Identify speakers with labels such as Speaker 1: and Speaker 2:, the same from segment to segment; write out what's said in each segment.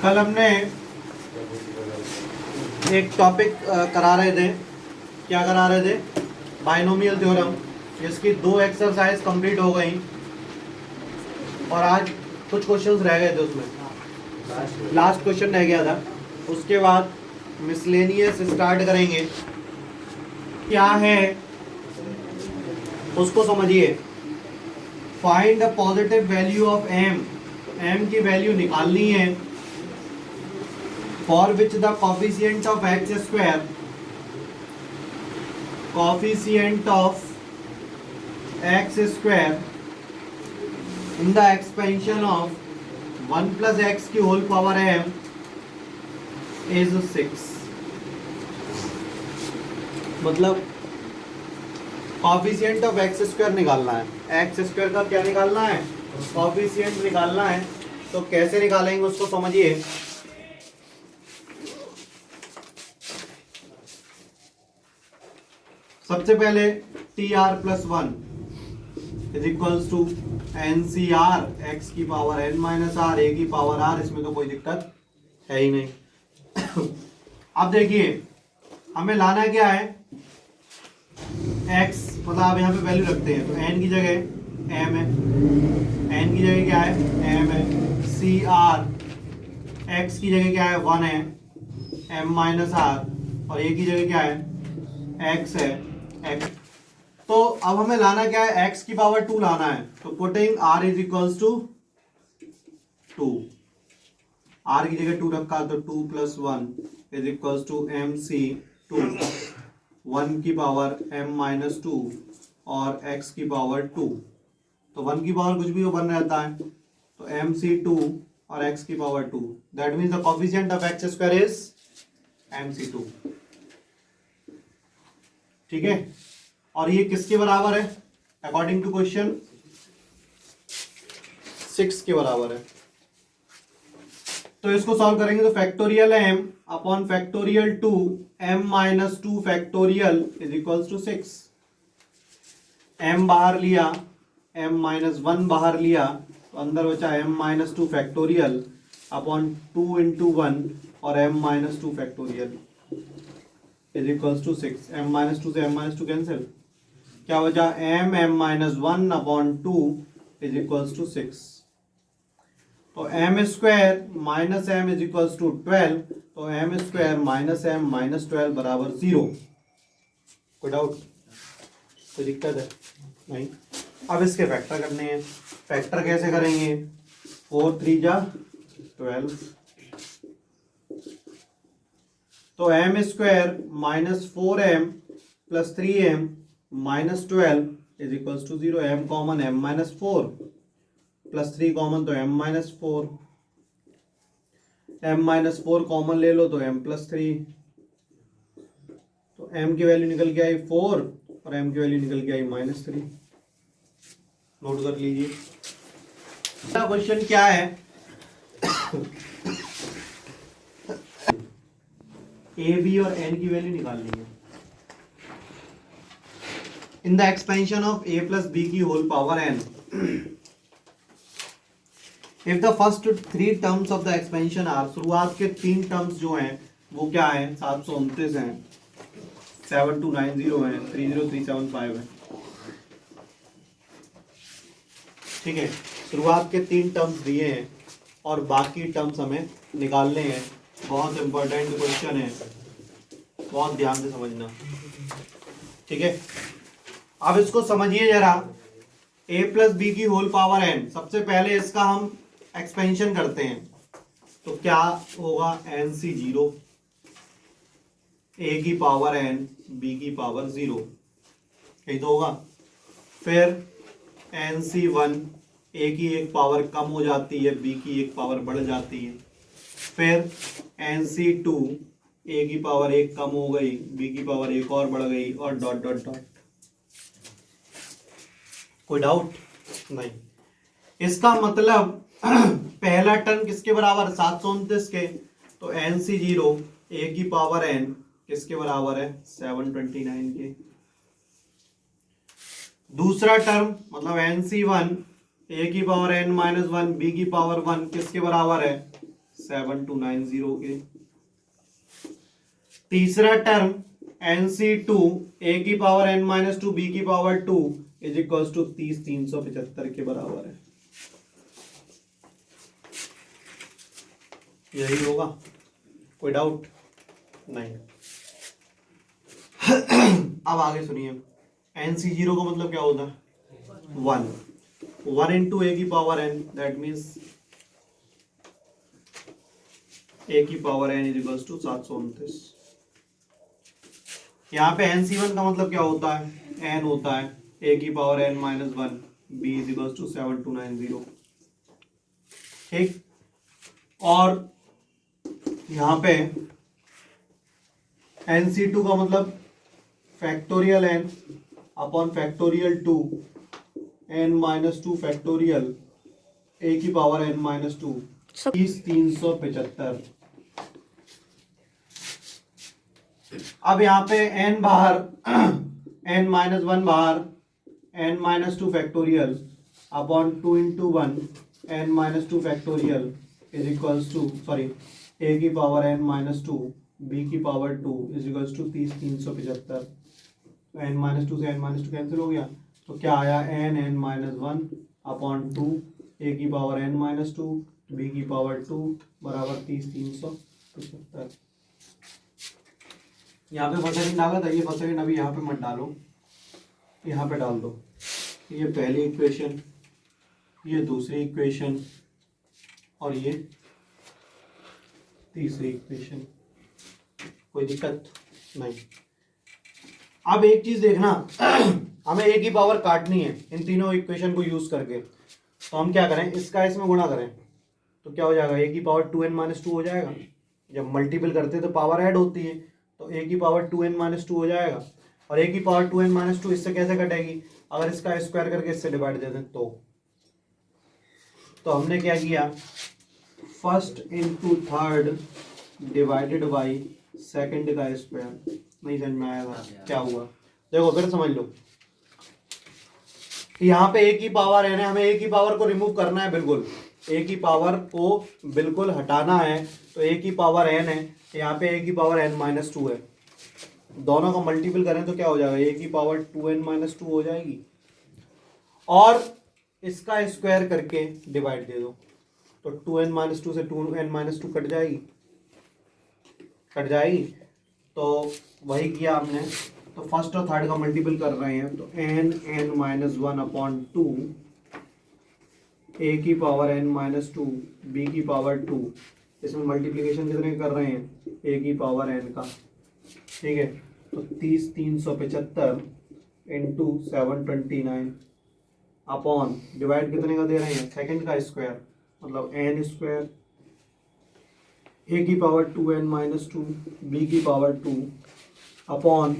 Speaker 1: कल हमने एक टॉपिक करा रहे थे। क्या करा रहे थे? बाइनोमियल थ्योरम, जिसकी 2 एक्सरसाइज कंप्लीट हो गई और आज कुछ क्वेश्चंस रह गए थे। उसमें लास्ट क्वेश्चन रह गया था। उसके बाद मिसलेनियस स्टार्ट करेंगे। क्या है उसको समझिए। Find the positive value of M. M की वैल्यू निकालनी है। For which the coefficient of X square, coefficient of X square in the expansion of 1 plus X की होल पावर एम इज 6। मतलब कोफिशिएंट ऑफ एक्स स्क्वायर निकालना है। X square का क्या निकालना है? कोफिशिएंट निकालना है। तो कैसे निकालेंगे उसको समझिए। सबसे पहले T R plus 1 is equals to N C R X की power N minus R A की पावर आर। इसमें तो कोई दिक्कत है ही नहीं। अब देखिए हमें लाना क्या है? x, मतलब आप यहाँ पे वैल्यू रखते हैं तो n की जगह m है, n की जगह क्या है? m है। सी आर x की जगह क्या है? 1 है, m माइनस आर, और a की जगह क्या है? x है, x। तो अब हमें लाना क्या है? x की पावर 2 लाना है। तो putting r is equals to 2, r की जगह 2 रखा तो 2 plus 1 is equals to M C 2, 1 की पावर m माइनस 2 और x की पावर 2। तो 1 की पावर कुछ भी 1 रहता है, तो एम सी 2 और x की power 2। That means the coefficient of X square is M C 2। ठीक है, और ये किसके बराबर है? अकॉर्डिंग टू क्वेश्चन 6 के बराबर है। तो इसको सॉल्व करेंगे तो factorial m upon factorial 2 m minus 2 factorial is equals to 6। m बाहर लिया, m माइनस 1 बाहर लिया, तो अंदर बचा m minus 2 factorial upon 2 into 1 और m minus 2 factorial is equals to 6। m minus 2 से m माइनस 2 कैंसिल, क्या बचा? m minus 1 upon 2 is equals to 6। तो M square minus M is equals to 12। तो M square minus M minus 12 बराबर 0। कोई doubt, कोई दिक्कत है? नहीं। अब इसके फैक्टर करने हैं। फैक्टर कैसे करेंगे? 4 3 जा 12। तो M square minus 4m plus 3m minus 12 is equals to 0। m common m minus 4 plus 3 common तो m minus 4, m minus 4 common ले लो तो m प्लस 3। तो m की वैल्यू निकल के आई 4 और m की वैल्यू निकल के आई माइनस 3। नोट कर लीजिए। क्वेश्चन क्या है? a b और n की वैल्यू निकालनी है in the expansion of a plus b की whole power n। If the first 3 terms of the expansion are, शुरुआत के 3 टर्म्स जो हैं वो क्या है? 729 हैं, 7290 हैं, 30375 है। ठीक है, शुरुआत के 3 टर्म्स दिए हैं और बाकी टर्म्स हमें निकालने हैं। बहुत इंपॉर्टेंट क्वेश्चन है, बहुत ध्यान से समझना। ठीक है, अब इसको समझिए जरा। a प्लस बी की होल पावर n, सबसे पहले इसका हम एक्सपेंशन करते हैं तो क्या होगा? एन सी 0, ए की पावर n, बी की पावर 0, यही तो होगा। फिर एन सी 1, ए की एक पावर कम हो जाती है, बी की एक पावर बढ़ जाती है। फिर एन सी 2, ए की पावर 1 कम हो गई, बी की पावर 1 और बढ़ गई, और डॉट डॉट डॉट। कोई डाउट? नहीं। इसका मतलब पहला टर्म किसके बराबर? 729 के। तो एन सी 0, ए की पावर n किसके बराबर है? 729 के। दूसरा टर्म मतलब एन सी 1, ए की पावर n माइनस 1, बी की पावर 1 किसके बराबर है? 7290 के। तीसरा टर्म NC2 a की पावर n-2 b की पावर 2 इज इक्वल्स टू 30,375 के बराबर है। यही होगा, कोई डाउट नहीं। अब आगे सुनिए, NC0 का मतलब क्या होता है 1 इंटू a की power n, that means a की power n is equals to 729। यहाँ पे NC1 का मतलब क्या होता है, n होता है a की power n-1 b is equals to 7290। ठीक, और यहाँ पे NC2 का मतलब factorial n upon factorial 2 n-2 factorial a की पावर n-2 30,375। अब यहाँ पे n बाहर n-1 बाहर n-2 factorial upon 2 into 1 n-2 factorial is equals to a की पावर n-2 b की पावर 2 इज इक्वल्स टू 30,375। तो n-2 से n-2 कैंसिल हो गया, तो क्या आया n-1 अपॉन 2 a की पावर n-2 b की पावर 2 बराबर 30,375। यहाँ पे फर्स्ट सेकंड डाला था, ये फर्स्ट सेकंड अभी यहाँ पे मत डालो, यहाँ पे डाल दो। ये पहली इक्वेशन, ये दूसरी इक्वेशन और ये तीसरी इक्वेशन, कोई दिक्कत नहीं। अब एक चीज देखना, हमें a की पावर काटनी है इन तीनों इक्वेशन को यूज करके, तो हम क्या करें, इसका इसमें गुणा करें तो क्या हो जाएगा, a की पावर 2n-2 हो जाएगा। जब मल्टीपल करते हैं तो पावर ऐड होती है, तो a की पावर 2n-2 हो जाएगा, और a की पावर 2n-2 इससे कैसे कटेगी, अगर इसका स्क्वायर करके इससे डिवाइड दे दें तो हमने क्या किया, first into third divided by second का स्क्वायर। नहीं समझ में आएगा क्या हुआ, देखो फिर समझ लो। यहाँ पे a की पावर n है, हमें a की पावर को रिमूव करना है, बिल्कुल a की पावर को बिल्कुल हटाना है, तो a की पावर n है, यहाँ पे a की पावर n-2 है, दोनों को मल्टीपल करें तो क्या हो जाएगा, a की पावर 2n-2 हो जाएगी, और इसका स्क्वायर करके डिवाइड दे दो, तो 2n-2 से 2n-2 कट जाएगी, तो वही किया हमने। तो फर्स्ट और थर्ड का मल्टीपल कर रहे हैं, तो n-1 अपॉन 2 a की पावर n-2 b की पावर 2, इसमें मल्टीप्लिकेशन कितने कर रहे हैं, a की पावर n का। ठीक है, तो 30,375 इंटू 729 अपॉन डिवाइड कितने का दे रहे हैं, सेकंड का स्क्वायर, मतलब n स्क्वायर, a की पावर 2n-2 b की पावर 2 अपॉन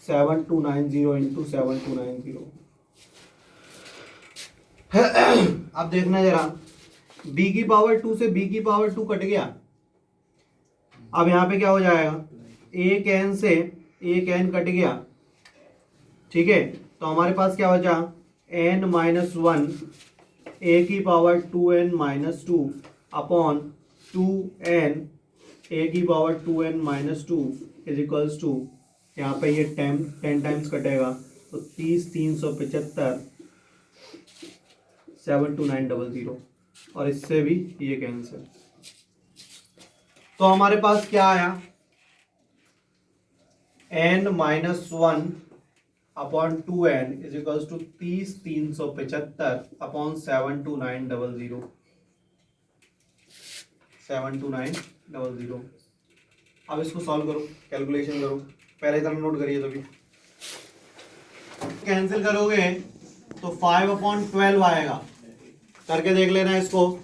Speaker 1: 7290 इंटू 7290। अब देखना जरा, b की पावर 2 से b की पावर 2 कट गया, अब यहाँ पे क्या हो जाएगा, एक n से एक n कट गया। ठीक है, तो हमारे पास क्या बचा, n-1 a की power 2n-2 upon 2n a की power 2n-2 is equals to, यहाँ पे ये 10 टाइम्स कटेगा, तो 30,375 72900, और इससे भी ये कैंसिल। तो हमारे पास क्या आया, n-1 upon 2n is equals to 30,375 upon 72900। अब इसको सॉल्व करो, कैलकुलेशन करो, पहले तरह नोट करिए, तो भी कैंसिल करोगे तो 5/12 आएगा, करके देख लेना इसको।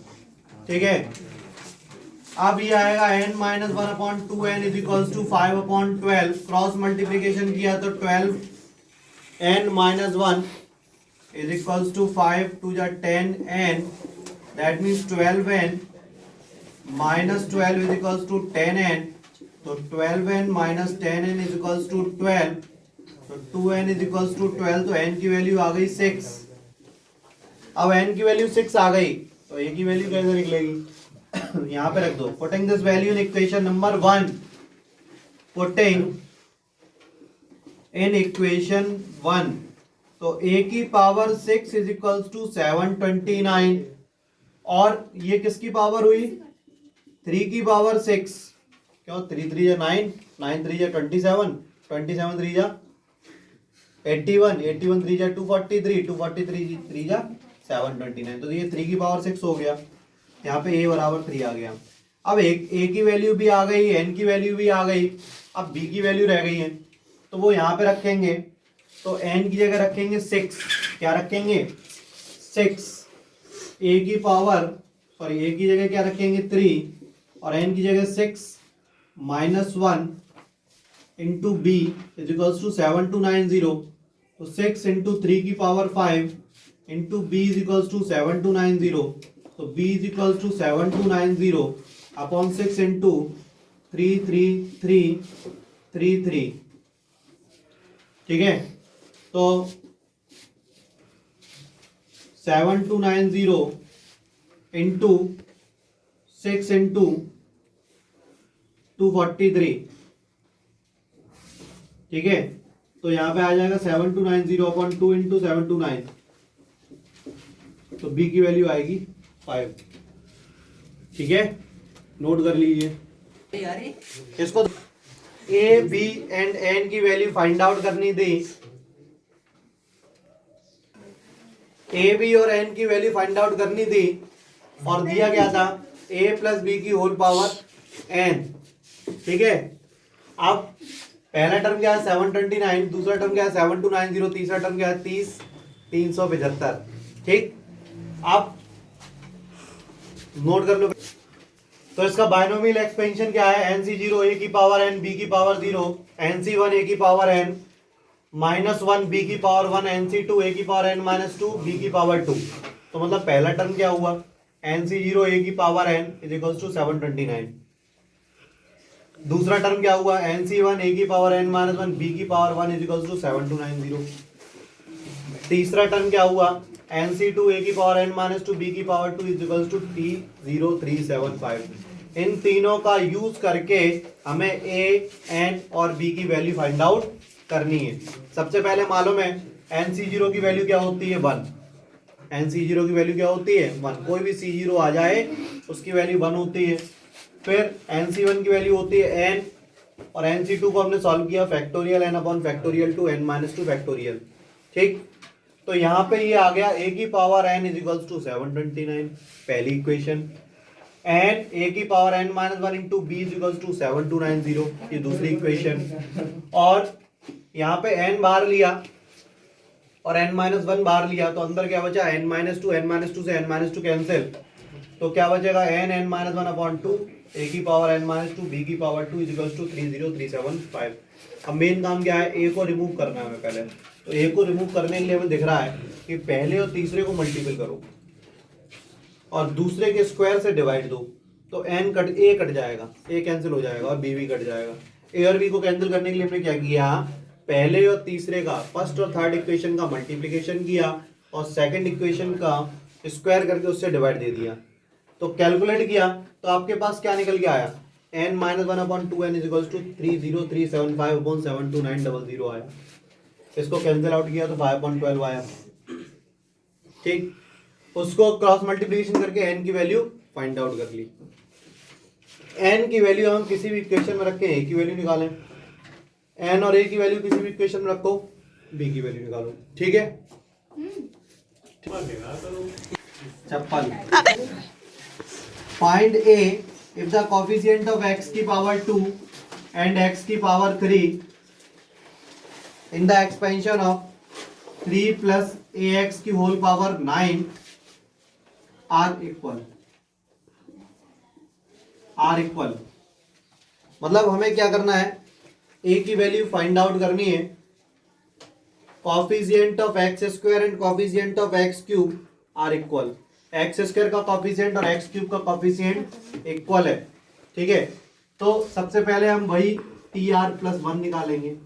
Speaker 1: ठीक है, अब ये आएगा n-1 upon 2n is equals to 5/12, cross multiplication किया तो 12 n-1 is equals to 5 to the 10n, that means 12n minus 12 is equals to 10n, तो 12n minus 10n is equals to 12, तो 2n is equals to 12, तो n की value आ गई 6। अब n की value 6 आ गई, तो a की वैल्यू कैसे निकलेगी, यहाँ पे रख दो, putting this value in equation number 1, putting in equation 1, तो a की पावर 6 इज इक्वल्स टू 729, और ये किसकी पावर हुई, 3 की पावर 6, क्यों 3 3 या 9, 9 3 या 27, 27 3 या 81, 81 3 या 243, 243 3 या 729, तो ये 3 की पावर 6 हो गया, यहाँ पे a बराबर 3 आ गया। अब a की वैल्यू भी आ गई, n की वैल्यू भी आ गई, अब b की वैल्यू रह गई है, तो वो यहाँ पे रखेंगे, तो n की जगह रखेंगे 6, क्या रखेंगे 6, a की पावर सॉरी a की जगह क्या रखेंगे 3 और n की जगह 6 minus 1 into B is equals to 7290, तो 6 इंटू 3 की power 5 into B is equals to 7290, तो b is equals to 7290 upon 6 into 33333, ठीक है, तो 7290 इंटू 6 इंटू 243, ठीक है, तो यहां पे आ जाएगा 7290 अपॉन 2 इंटू 729, तो b की वैल्यू आएगी 5, ठीक है, नोट कर लीजिए। इसको a b एंड n की वैल्यू फाइंड आउट करनी थी, a b और n की वैल्यू फाइंड आउट करनी थी, और दिया गया था a प्लस बी की होल पावर n, ठीक है। अब पहला टर्म क्या है 729, दूसरा टर्म क्या है 7290, तीसरा टर्म क्या है 30 375, ठीक। अब नोट कर लो, तो इसका बायनोमियल एक्सपेंशन क्या है, nc0 a की पावर n b की पावर 0, nc1 a की पावर n माइनस 1 b की पावर 1, nc2 a की पावर n माइनस 2 b की पावर 2, तो मतलब पहला टर्म क्या हुआ nc0 a की power n is equals to 729, दूसरा टर्म क्या हुआ nc1 a की पावर n माइनस 1 b की पावर 1 इज इक्वल्स टू 7290, तीसरा टर्म क्या हुआ nc2 a की पावर n माइनस 2 b की power 2 is equals to t0375। इन तीनों का यूज करके हमें a n और b की वैल्यू फाइंड आउट करनी है। सबसे पहले मालूम है nc0 की वैल्यू क्या होती है 1, nc0 की वैल्यू क्या होती है 1, कोई भी c0 आ जाए उसकी वैल्यू 1 होती है। फिर nc1 की वैल्यू होती है n, और nc2 को हमने सॉल्व किया factorial n upon factorial 2 n minus 2 factorial, ठीक। तो यहाँ पे ये आ गया a की power n is equals to 729 पहली इक्वेशन, एंड a की power n minus 1 into B is equals to 7290 ये दूसरी इक्वेशन, और यहाँ पे n बाहर लिया और n माइनस 1 बाहर लिया, तो अंदर क्या बचा n माइनस 2 से n माइनस 2 कैंसिल, तो क्या बचेगा n माइनस 1 अपॉन 2 a की पावर n माइनस 2 b की पावर 2 इज इक्वल्स टू 30375। अब मेन काम क्या है, a को रिमूव करना है हमें पहले, तो a को रिमूव करने के लिए हमें दिख रहा है कि पहले और तीसरे को मल्टीपल करो और दूसरे के स्क्वायर से डिवाइड दो, तो n कट a कट जाएगा, a कैंसिल हो जाएगा और b भी कट जाएगा। a और b को कैंसिल करने के लिए हमने क्या किया, पहले और तीसरे का फर्स्ट और थर्ड इक्वेशन का मल्टीप्लिकेशन किया और सेकंड इक्वेशन का स्क्वायर करके उससे डिवाइड दे दिया, तो कैलकुलेट किया तो आपके पास क्या निकल के आया n minus 1 upon 2n is equals to 30375 upon 72900 आया। इसको कैंसिल आउट किया तो 5.12 आया, ठीक। उसको क्रॉस मल्टीप्लिकेशन करके n की वैल्यू फाइंड आउट कर ली। n की वैल्यू हम किसी भी इक्वेशन में रखें a की वैल्यू निकालें, n और a की वैल्यू किसी भी इक्वेशन में रखो b की वैल्यू निकालो, ठीक है। चप्पल find a if the coefficient of x की पावर 2 and x की power 3 in the expansion of 3 plus ax की whole power 9 are equal, मतलब हमें क्या करना है, a की वैल्यू फाइंड आउट करनी है, coefficient of X square and coefficient of X cube are equal, X square का कोफिशिएंट और एक्स क्यूब का कोफिशिएंट इक्वल है, ठीक है। तो सबसे पहले हम वही टी आर प्लस 1 निकालेंगे,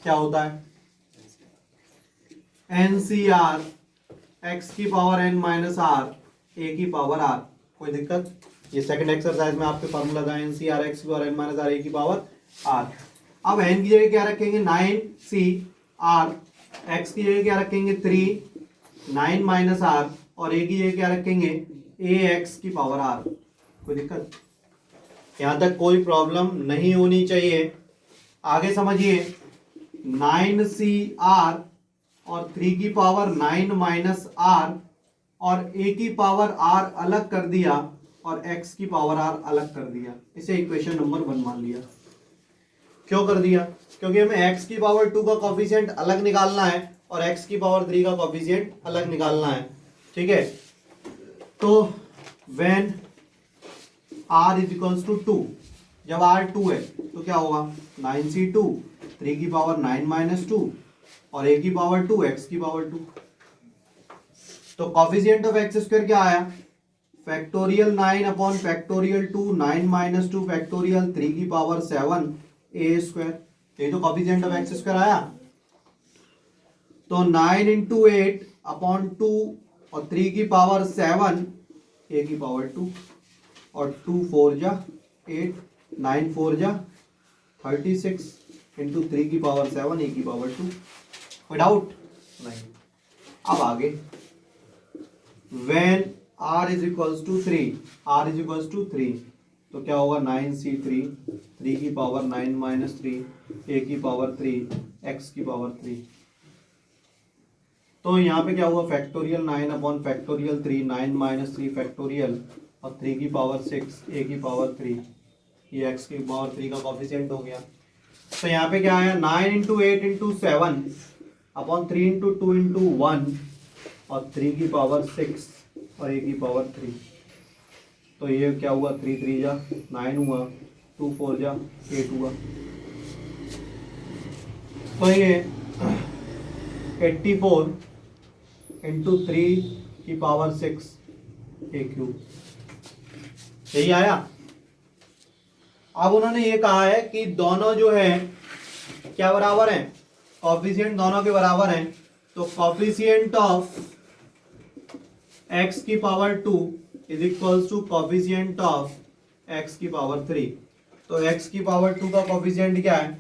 Speaker 1: क्या होता है एन सी आर एक्स की power n minus R A की पावर r, कोई दिक्कत ये सेकंड एक्सरसाइज में आपके फार्मूला था एन सी आर एक्स की power N minus R A की पावर आर। अब एन की जगह क्या रखेंगे 9 CR, एक्स की जगह क्या रखेंगे 3 9 माइनस आर और ए की जगह क्या रखेंगे ए एक्स की पावर आर। कोई दिक्कत? यहां तक कोई प्रॉब्लम नहीं होनी चाहिए। आगे समझिए 9CR और 3 की पावर 9 माइनस आर और ए की पावर आर अलग कर दिया और x की पावर आर अलग कर दिया, इसे इक्वेशन नंबर 1 मान लिया। क्यों कर दिया? क्योंकि हमें x की पावर 2 का कोफिशिएंट अलग निकालना है और x की पावर 3 का कोफिशिएंट अलग निकालना है। ठीक है, तो when r is equals to 2, जब r 2 है तो क्या होगा 9C2 3 की पावर 9 माइनस 2 और a की पावर 2 x की पावर 2। तो कोफिशिएंट ऑफ एक्स स्क्वायर क्या आया? Factorial 9 upon factorial 2 9 minus 2 factorial 3 की पावर 7 ए स्क्वायर। ये तो कोफिशिएंट ऑफ एक्स स्क्वायर आया। तो 9 इंटू 8 अपॉन 2 और 3 की पावर 7 ए की पावर 2 और 2 4 जा 8 9 4 जा 36 इंटू 3 की पावर 7 ए की पावर 2। कोई डाउट नहीं? अब आगे when r is equals to 3 तो क्या होगा 9C3 3 की पावर 9 माइनस 3 a की पावर 3 x की पावर 3। तो यहाँ पे क्या हुआ factorial 9 upon factorial 3 9 minus 3 factorial और 3 की पावर 6 a की पावर 3, ये x की पावर 3 का कोफिशिएंट हो गया। तो यहाँ पे क्या आया 9 into 8 into 7 upon 3 into 2 into 1 और 3 की पावर 6 और a की पावर 3। तो ये क्या हुआ 3 3 जा 9 हुआ 2 4 जा 8 हुआ। तो ये 84 इंटू 3 की पावर 6 a क्यूब, यही आया। अब उन्होंने ये कहा है कि दोनों जो है क्या बराबर हैं, कोफिशिएंट दोनों के बराबर हैं। तो कोफिशिएंट ऑफ x की power 2 is equals to coefficient of x की पावर 3। तो x की पावर 2 का कोफिशिएंट क्या है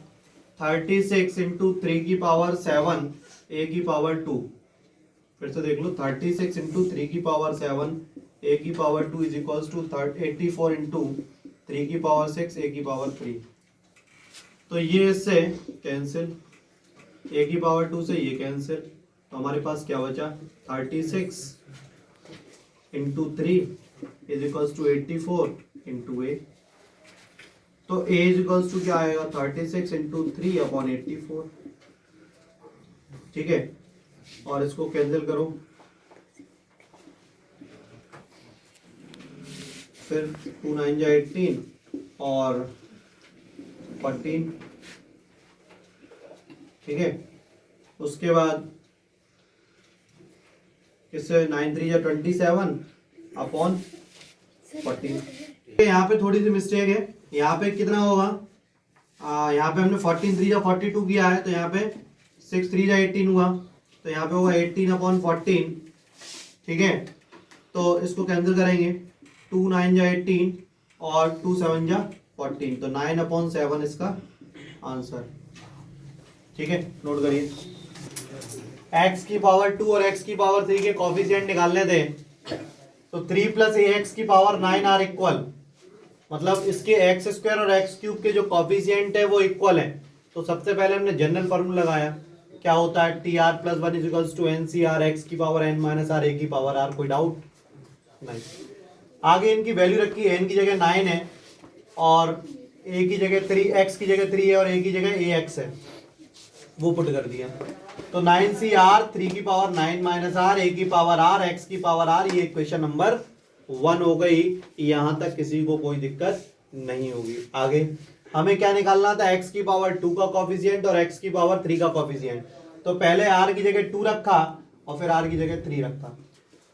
Speaker 1: 36 इंटू 3 की पावर 7 a की पावर 2। फिर से देख लो 36 इंटू 3 की पावर 7 a की power 2 is equals to 84 into 3 की पावर 6 a की पावर 3। तो ये इससे कैंसिल, a की पावर 2 से ये कैंसिल, तो हमारे पास क्या बचा 36 into 3 is equals to 84 into a। तो a इज इक्वल्स टू क्या आएगा 36 इंटू 3 अपॉन 84। ठीक है, और इसको कैंसिल करो, फिर 2 9 जा 18 और 14। ठीक है, उसके बाद इससे 9 3 जा 27 अपॉन 14। यहाँ पे थोड़ी सी मिस्टेक है, यहाँ पे कितना होगा यहाँ पे हमने 14 3 जा 42 किया है, तो यहाँ पे 6 3 जा 18 हुआ, तो यहाँ पे होगा 18 अपॉन 14। ठीक है, तो इसको कैंसिल करेंगे 2 9 जा 18 और 2 7 जा 14, तो 9 अपॉन 7 इसका आंसर। ठीक है, नोट करिए x की पावर 2 और x की पावर 3 के कोफिशिएंट निकालने थे। तो 3 प्लस ax की पावर 9 आर इक्वल, मतलब इसके एक्स स्क्वायर और एक्स क्यूब के जो कोफिशिएंट है वो इक्वल है। तो सबसे पहले हमने जनरल फॉर्मूला लगाया, क्या होता है T R plus 1 is equals to N C R X की power N minus R A की पावर आर। कोई डाउट नहीं? आगे इनकी वैल्यू रखी है, एन की जगह 9 है और ए की जगह 3, एक्स की जगह 3 है और ए की जगह ए एक्स है, वो पुट कर दिया। तो 9CR 3 की पावर 9 माइनस आर ए की पावर आर एक्स की पावर आर, ये इक्वेशन नंबर 1 हो गई। यहां तक किसी को कोई दिक्कत नहीं होगी। आगे हमें क्या निकालना था x की पावर 2 का कोफिशिएंट और x की पावर 3 का कोफिशिएंट। तो पहले r की जगह 2 रखा और फिर r की जगह 3 रखा।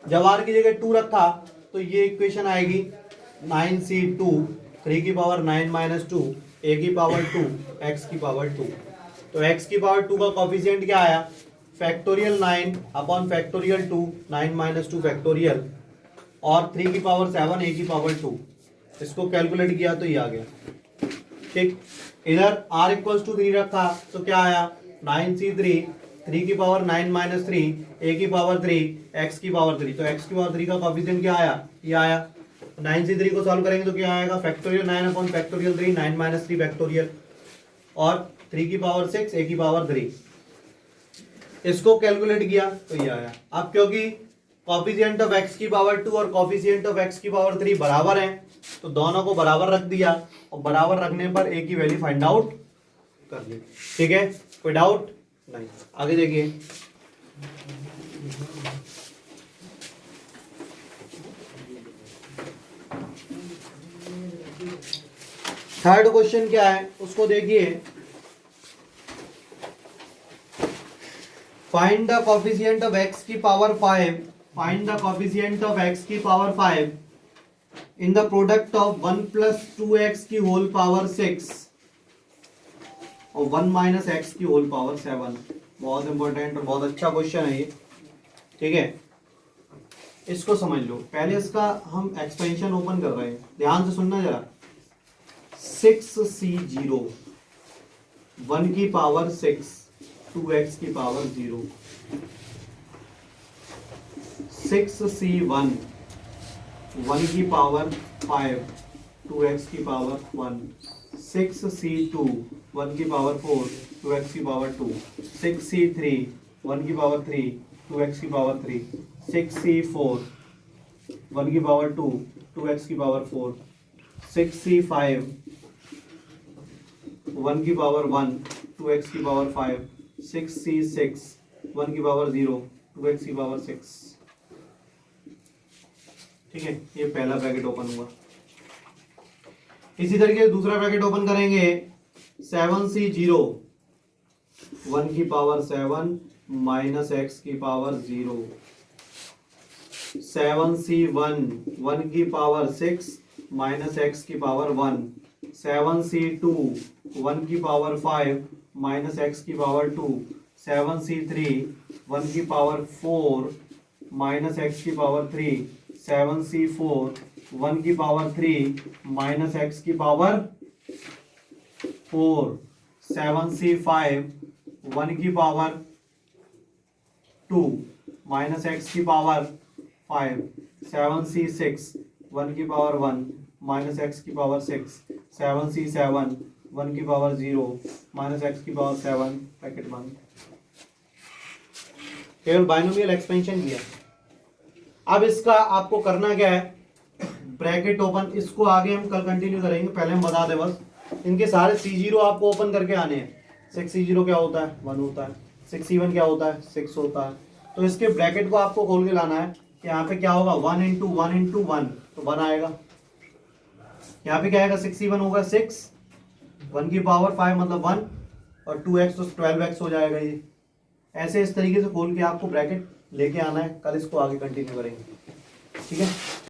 Speaker 1: जब r की जगह 2 रखा तो ये इक्वेशन आएगी 9C2 3 की पावर 9 माइनस 2 a की पावर 2 x की पावर 2। तो x की पावर 2 का कोफिशिएंट क्या आया factorial 9 upon factorial 2 9 minus 2 factorial और 3 की पावर 7 a की पावर 2। इसको कैलकुलेट किया तो ये आ गया। ठीक, इधर r इक्वल्स टू 3 रखा तो क्या आया 9c3, 3 की पावर 9 माइनस 3, a की पावर 3, x की पावर 3, तो x की पावर 3 का कॉफिशिएंट क्या आया, ये आया। 9c3 को सॉल्व करेंगे तो क्या आएगा, factorial 9 upon factorial 3, 9 minus 3 factorial, और 3 की पावर 6, a की पावर 3, इसको कैलकुलेट किया तो ये आया। अब क्योंकि कॉफिशिएंट ऑफ x की पावर 2 और कॉफिशिएंट ऑफ x की पावर 3 बराबर हैं, तो दोनों को बराबर रख दिया, और बराबर रखने पर a की वैल्यू फाइंड आउट कर ली। ठीक है, कोई डाउट नहीं। आगे देखिए, थर्ड क्वेश्चन क्या है उसको देखिए। Find the coefficient of x की power 5, find the coefficient of x की power 5 in the product of 1 plus 2x की होल पावर 6 और 1 माइनस x की होल पावर 7। बहुत इंपॉर्टेंट और बहुत अच्छा क्वेश्चन है ये। ठीक है, इसको समझ लो। पहले इसका हम एक्सपेंशन ओपन कर रहे हैं, ध्यान से सुनना जरा। 6c0, 1 की पावर 6, 2x की पावर 0, 6c1, 1 की पावर 5, 2x की पावर 1, 6c2, 1 की पावर 4, 2x की पावर 2, 6c3, 1 की पावर 3, 2x की पावर 3, 6c4, 1 की पावर 2, 2x की पावर 4, 6c5, 1 की पावर 1, 2x की पावर 5, 6c6, 1 की पावर 0, 2x की पावर 6। ठीक है, ये पहला ब्रैकेट ओपन हुआ। इसी तरीके से दूसरा ब्रैकेट ओपन करेंगे। 7c0, 1 की पावर 7 माइनस x की पावर 0, 7c1, 1 की पावर 6 माइनस x की पावर 1, 7c2, 1 की पावर 5 माइनस x की पावर 2, 7c3, 1 की पावर 4 माइनस x की पावर 3, 7c4, 1 की पावर 3 माइनस x की पावर 4, 7c5, 1 की पावर 2 माइनस x की पावर 5, 7c6, 1 की पावर 1 माइनस x की पावर 6, 7c7, 1 की पावर 0 माइनस x की पावर 7, ब्रैकेट बंद। केवल बाइनोमियल एक्सपेंशन किया। अब इसका आपको करना क्या है, ब्रैकेट ओपन, इसको आगे हम कल कंटिन्यू करेंगे, पहले हम बता दें बस। इनके सारे c0 आपको ओपन करके आने हैं। 6c0 क्या होता है, 1 होता है। 6c1 क्या होता है, 6 होता है। तो इसके ब्रैकेट को आपको खोल के लाना है कि यहाँ पे क्या होगा, 1 इंटू 1 इंटू 1, तो 1 आएगा। यहाँ पे क्या आएगा, 6c1 होगा 6, 1 की पावर 5 मतलब 1, और 2x तो 12x हो जाएगा ये। ऐसे इस तरीके से खोल के आपको ब्रैकेट लेके आना है, कल इसको आगे कंटिन्यू करेंगे। ठीक है।